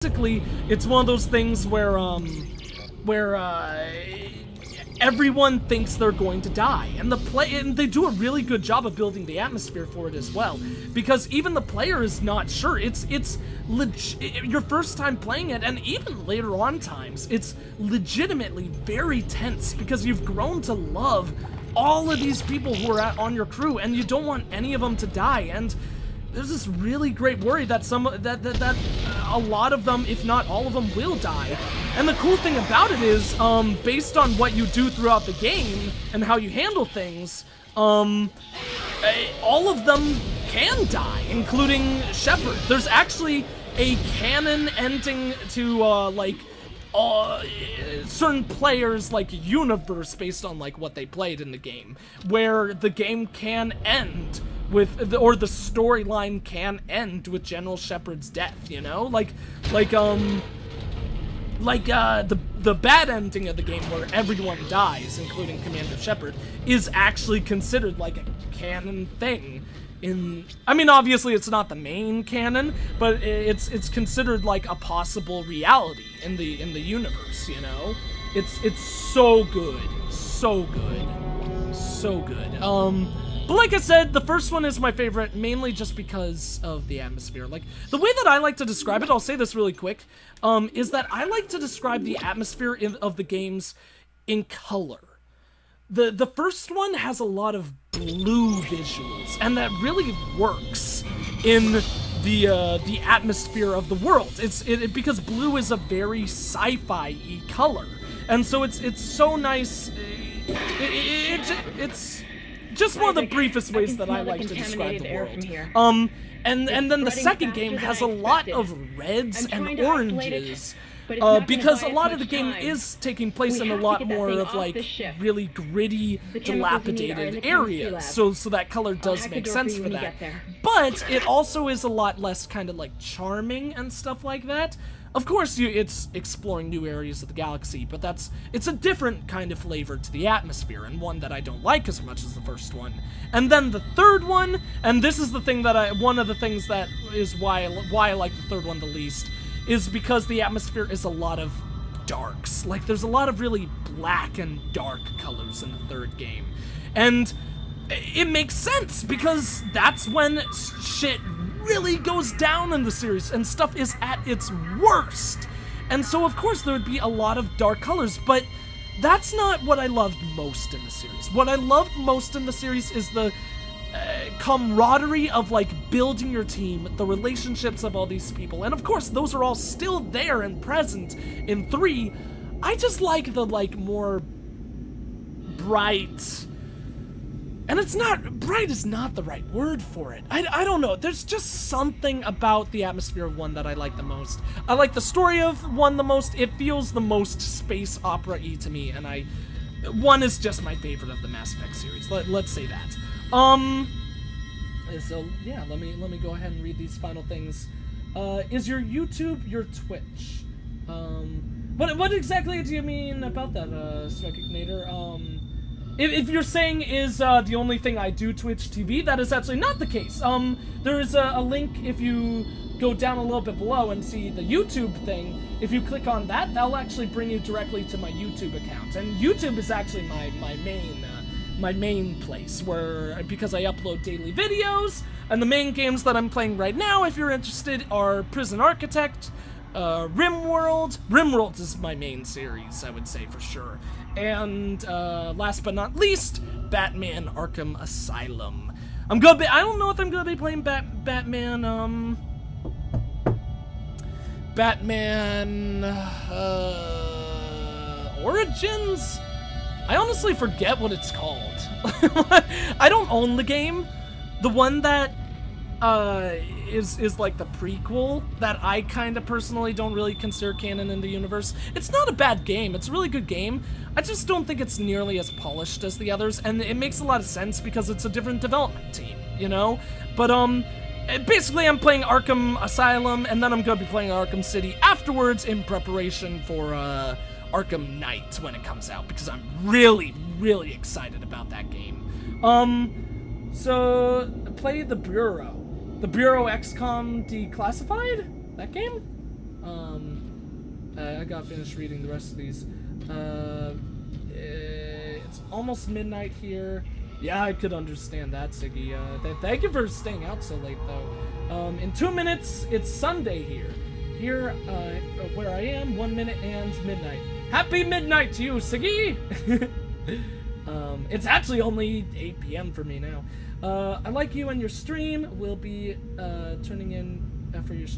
basically, it's one of those things where, everyone thinks they're going to die, and they do a really good job of building the atmosphere for it as well, because even the player is not sure. It's your first time playing it, and even later on times, it's legitimately very tense, because you've grown to love all of these people who are on your crew, and you don't want any of them to die, and there's this really great worry that a lot of them, if not all of them, will die. And the cool thing about it is, based on what you do throughout the game and how you handle things, all of them can die, including Shepard. There's actually a canon ending to, certain players' universe based on what they played in the game, where the game can end with, or the storyline can end with General Shepard's death, you know? The bad ending of the game where everyone dies, including Commander Shepard, is actually considered like a canon thing. I mean, obviously it's not the main canon, but it's considered like a possible reality in the universe, you know? It's so good. So good. So good. But like I said, the first one is my favorite, mainly just because of the atmosphere. Like, the way that I like to describe it, I'll say this really quick, is that I like to describe the atmosphere of the games in color. The first one has a lot of blue visuals, and that really works in the atmosphere of the world. Because blue is a very sci-fi-y color, and so it's so nice. It's just one of the briefest ways that I like to describe the world. And then the second game has a lot of reds and oranges, because a lot of the game is taking place in a lot more of like really gritty, dilapidated areas, so that color does make sense for that. But it also is a lot less kind of like charming and stuff like that. Of course, it's exploring new areas of the galaxy, but it's a different kind of flavor to the atmosphere, and one that I don't like as much as the first one. And then the third one, and this is the thing that one of the things that is why I like the third one the least, is because the atmosphere is a lot of darks. Like, there's a lot of really black and dark colors in the third game. And it makes sense, because that's when shit really goes down in the series, and stuff is at its worst. And so, of course, there would be a lot of dark colors, but that's not what I loved most in the series. What I loved most in the series is the camaraderie of, like, building your team, the relationships of all these people, and of course, those are all still there and present in 3. I just like the, like, more bright... And bright is not the right word for it. I don't know. There's just something about the atmosphere of 1 that I like the most. I like the story of 1 the most. It feels the most space opera-y to me, and 1 is just my favorite of the Mass Effect series. Let's say that. So yeah, let me go ahead and read these final things. Is your YouTube your Twitch? What exactly do you mean about that, Snarkignator? If you're saying is the only thing I do Twitch TV, that is actually not the case. There is a link if you go down a little bit below and see the YouTube thing. If you click on that, that'll actually bring you directly to my YouTube account. And YouTube is actually my main place, because I upload daily videos, and the main games that I'm playing right now, if you're interested, are Prison Architect, RimWorld. RimWorld is my main series, I would say, for sure. And, last but not least, Batman Arkham Asylum. I don't know if I'm gonna be playing Batman, Origins? I honestly forget what it's called. I don't own the game. The one that, is like the prequel that I kind of personally don't really consider canon in the universe. It's not a bad game. It's a really good game. I just don't think it's nearly as polished as the others, and it makes a lot of sense because it's a different development team, you know? But, basically I'm playing Arkham Asylum, and then I'm gonna be playing Arkham City afterwards in preparation for, Arkham Knight when it comes out, because I'm really, really excited about that game. So, play The Bureau. The Bureau XCOM Declassified? That game? I got finished reading the rest of these. It's almost midnight here. Yeah, I could understand that, Siggy. Thank you for staying out so late, though. In 2 minutes, it's Sunday here. Here, where I am, 1 minute and midnight. Happy midnight to you, Siggy! It's actually only 8 p.m. for me now. I like you and your stream. We'll be turning in for your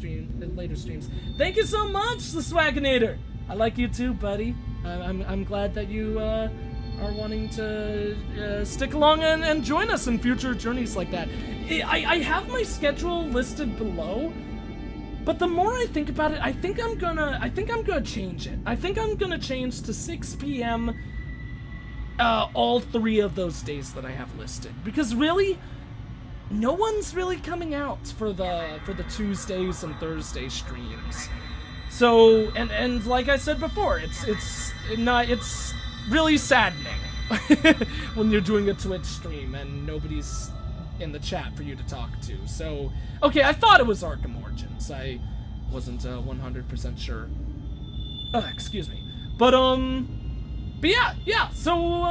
later streams. Thank you so much, the Swaginator. I like you too, buddy. I'm glad that you are wanting to stick along and join us in future journeys like that. I have my schedule listed below, but the more I think about it, I think I'm gonna change it. I think I'm gonna change to 6 p.m. All 3 of those days that I have listed, because really, no one's really coming out for the Tuesdays and Thursday streams. So, and like I said before, it's really saddening when you're doing a Twitch stream and nobody's in the chat for you to talk to. So, okay, I thought it was Arkham Origins. I wasn't 100% sure. Excuse me. But yeah. So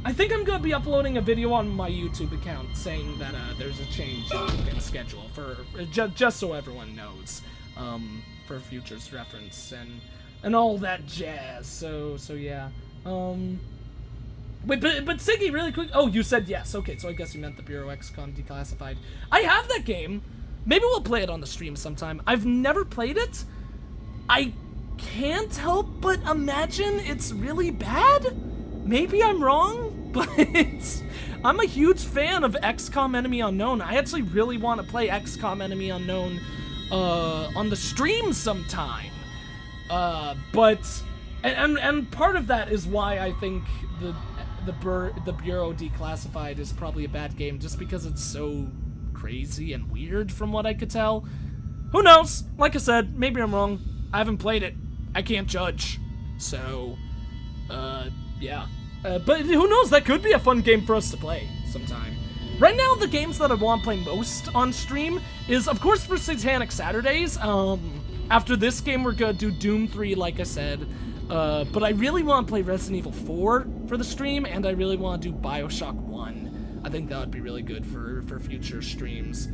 I think I'm gonna be uploading a video on my YouTube account saying that there's a change in schedule for just so everyone knows, for future's reference and all that jazz. So yeah. Wait, but Siggy, really quick. Oh, you said yes. Okay, so I guess you meant the Bureau XCOM Declassified. I have that game. Maybe we'll play it on the stream sometime. I've never played it. I can't help but imagine it's really bad. Maybe I'm wrong, but I'm a huge fan of XCOM Enemy Unknown. I actually really want to play XCOM Enemy Unknown on the stream sometime. But part of that is why I think the Bureau Declassified is probably a bad game, just because it's so crazy and weird from what I could tell. Who knows? Like I said, maybe I'm wrong. I haven't played it. I can't judge. So, yeah. But who knows? That could be a fun game for us to play sometime. Right now, the games that I want to play most on stream is, of course, for Satanic Saturdays. After this game, we're gonna do Doom 3, like I said. But I really want to play Resident Evil 4 for the stream, and I really want to do Bioshock 1. I think that would be really good for future streams.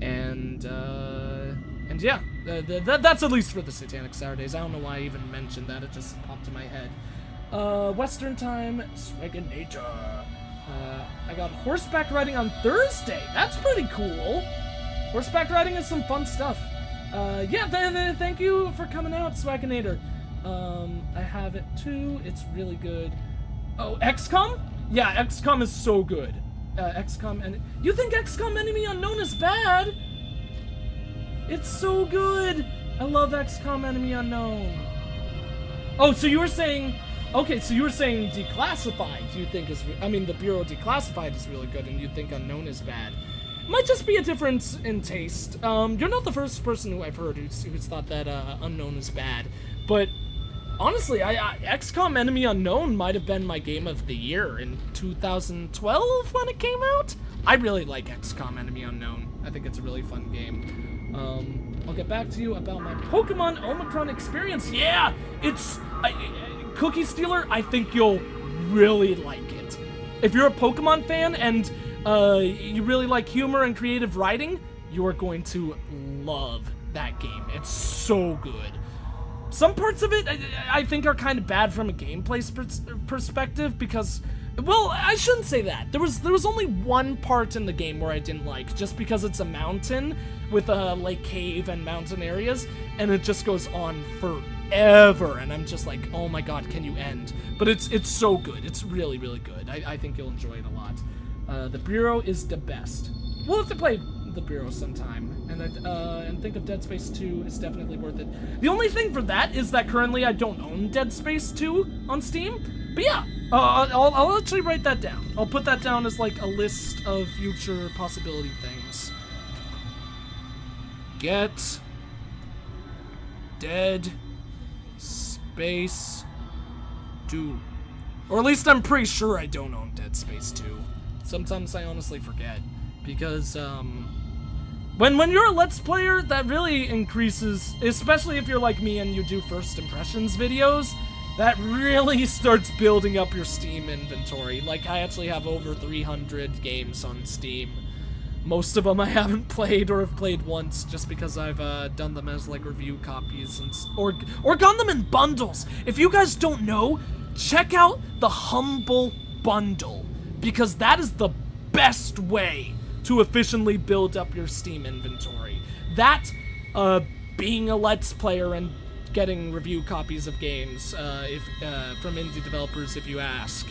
And yeah, that's at least for the Satanic Saturdays. I don't know why I even mentioned that, it just popped in my head. Western time, Swaginator. I got horseback riding on Thursday. That's pretty cool. Horseback riding is some fun stuff. Yeah, thank you for coming out, Swaginator. I have it too. It's really good. Oh, XCOM? Yeah, XCOM is so good. XCOM, and you think XCOM Enemy Unknown is bad? It's so good. I love XCOM Enemy Unknown. Oh, so you were saying, okay, so you were saying Declassified. You think is, I mean, the Bureau Declassified is really good, and you think Unknown is bad. Might just be a difference in taste. You're not the first person who I've heard who's thought that Unknown is bad, but honestly, XCOM Enemy Unknown might have been my game of the year in 2012 when it came out. I really like XCOM Enemy Unknown. I think it's a really fun game. I'll get back to you about my Pokemon Omicron experience. Yeah, it's Cookie Stealer. I think you'll really like it. If you're a Pokemon fan and you really like humor and creative writing, you are going to love that game. It's so good. Some parts of it I think are kind of bad from a gameplay perspective because, well, I shouldn't say that. There was only one part in the game where I didn't like, just because it's a mountain with a like cave and mountain areas, and it just goes on forever, and I'm just like, oh my god, can you end? But it's so good. It's really, really good. I think you'll enjoy it a lot. The Bureau is the best. We'll have to play the Bureau sometime, and think of Dead Space 2 is definitely worth it. The only thing for that is that currently I don't own Dead Space 2 on Steam, but yeah, I'll actually write that down. I'll put that down as like a list of future possibility things. Get Dead Space 2. Or at least I'm pretty sure I don't own Dead Space 2. Sometimes I honestly forget, because, When you're a Let's Player, that really increases, especially if you're like me and you do first impressions videos, that really starts building up your Steam inventory. Like, I actually have over 300 games on Steam. Most of them I haven't played or have played once just because I've done them as like review copies and or gotten them in bundles. If you guys don't know, check out the Humble Bundle, because that is the best way to efficiently build up your Steam inventory. That, being a Let's Player and getting review copies of games from indie developers if you ask,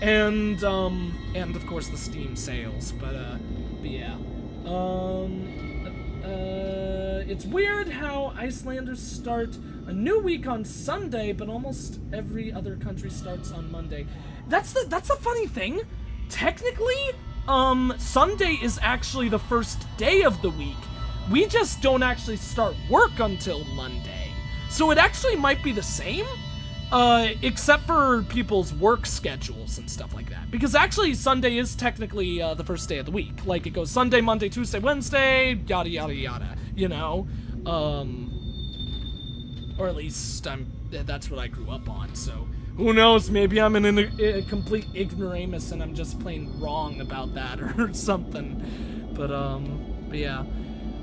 and of course the Steam sales. But yeah, it's weird how Icelanders start a new week on Sunday, but almost every other country starts on Monday. That's the funny thing. Technically, Sunday is actually the first day of the week. We just don't actually start work until Monday. So it actually might be the same, except for people's work schedules and stuff like that. Because actually Sunday is technically the first day of the week. Like, it goes Sunday, Monday, Tuesday, Wednesday, yada yada yada, you know? Or at least that's what I grew up on, so who knows, maybe I'm in a complete ignoramus and I'm just plain wrong about that or something. But yeah.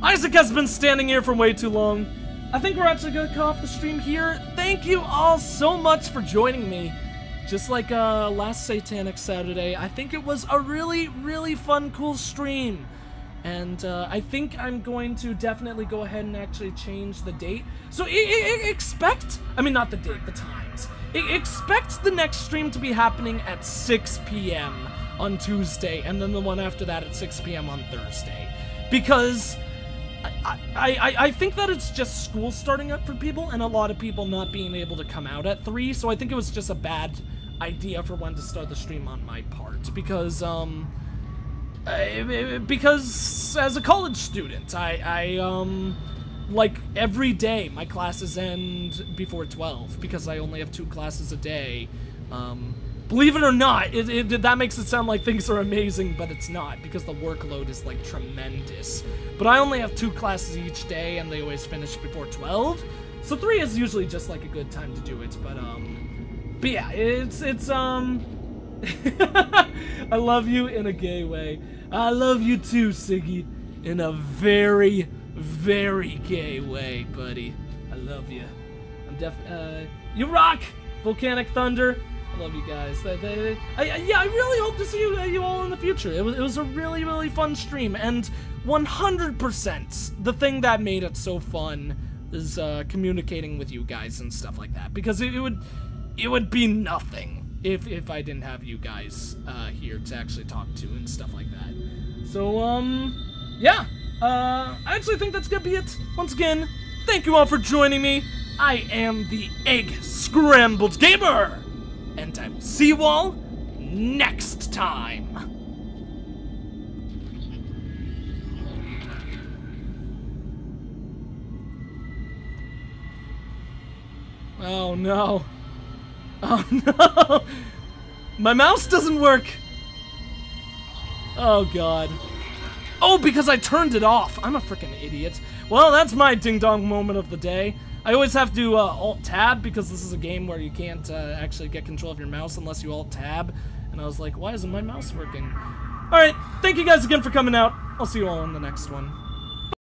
Isaac has been standing here for way too long. I think we're actually gonna cut off the stream here. Thank you all so much for joining me. Just like last Satanic Saturday, I think it was a really, really fun, cool stream. And I think I'm going to definitely go ahead and actually change the date. So expect, I mean not the date, the times. Expect the next stream to be happening at 6 p.m. on Tuesday, and then the one after that at 6 p.m. on Thursday. Because I think that it's just school starting up for people, and a lot of people not being able to come out at 3, so I think it was just a bad idea for when to start the stream on my part, because as a college student, I like, every day my classes end before 12, because I only have 2 classes a day. Believe it or not, that makes it sound like things are amazing, but it's not, because the workload is, like, tremendous. But I only have 2 classes each day, and they always finish before 12, so 3 is usually just, like, a good time to do it, but yeah, it's I love you in a gay way. I love you too, Siggy, in a very, very gay way, buddy. I love you. You rock, Volcanic Thunder. I love you guys. Yeah, I really hope to see you all in the future. It was a really, really fun stream, and 100% the thing that made it so fun is communicating with you guys and stuff like that, because it would be nothing if I didn't have you guys here to actually talk to and stuff like that. So yeah, I actually think that's gonna be it. Once again, thank you all for joining me. I am the Egg Scrambled Gamer, and I will see you all next time. Oh no. Oh no! My mouse doesn't work! Oh god. Oh, because I turned it off! I'm a freaking idiot. Well, that's my ding-dong moment of the day. I always have to Alt-Tab, because this is a game where you can't actually get control of your mouse unless you Alt-Tab. And I was like, why isn't my mouse working? Alright, thank you guys again for coming out. I'll see you all in the next one.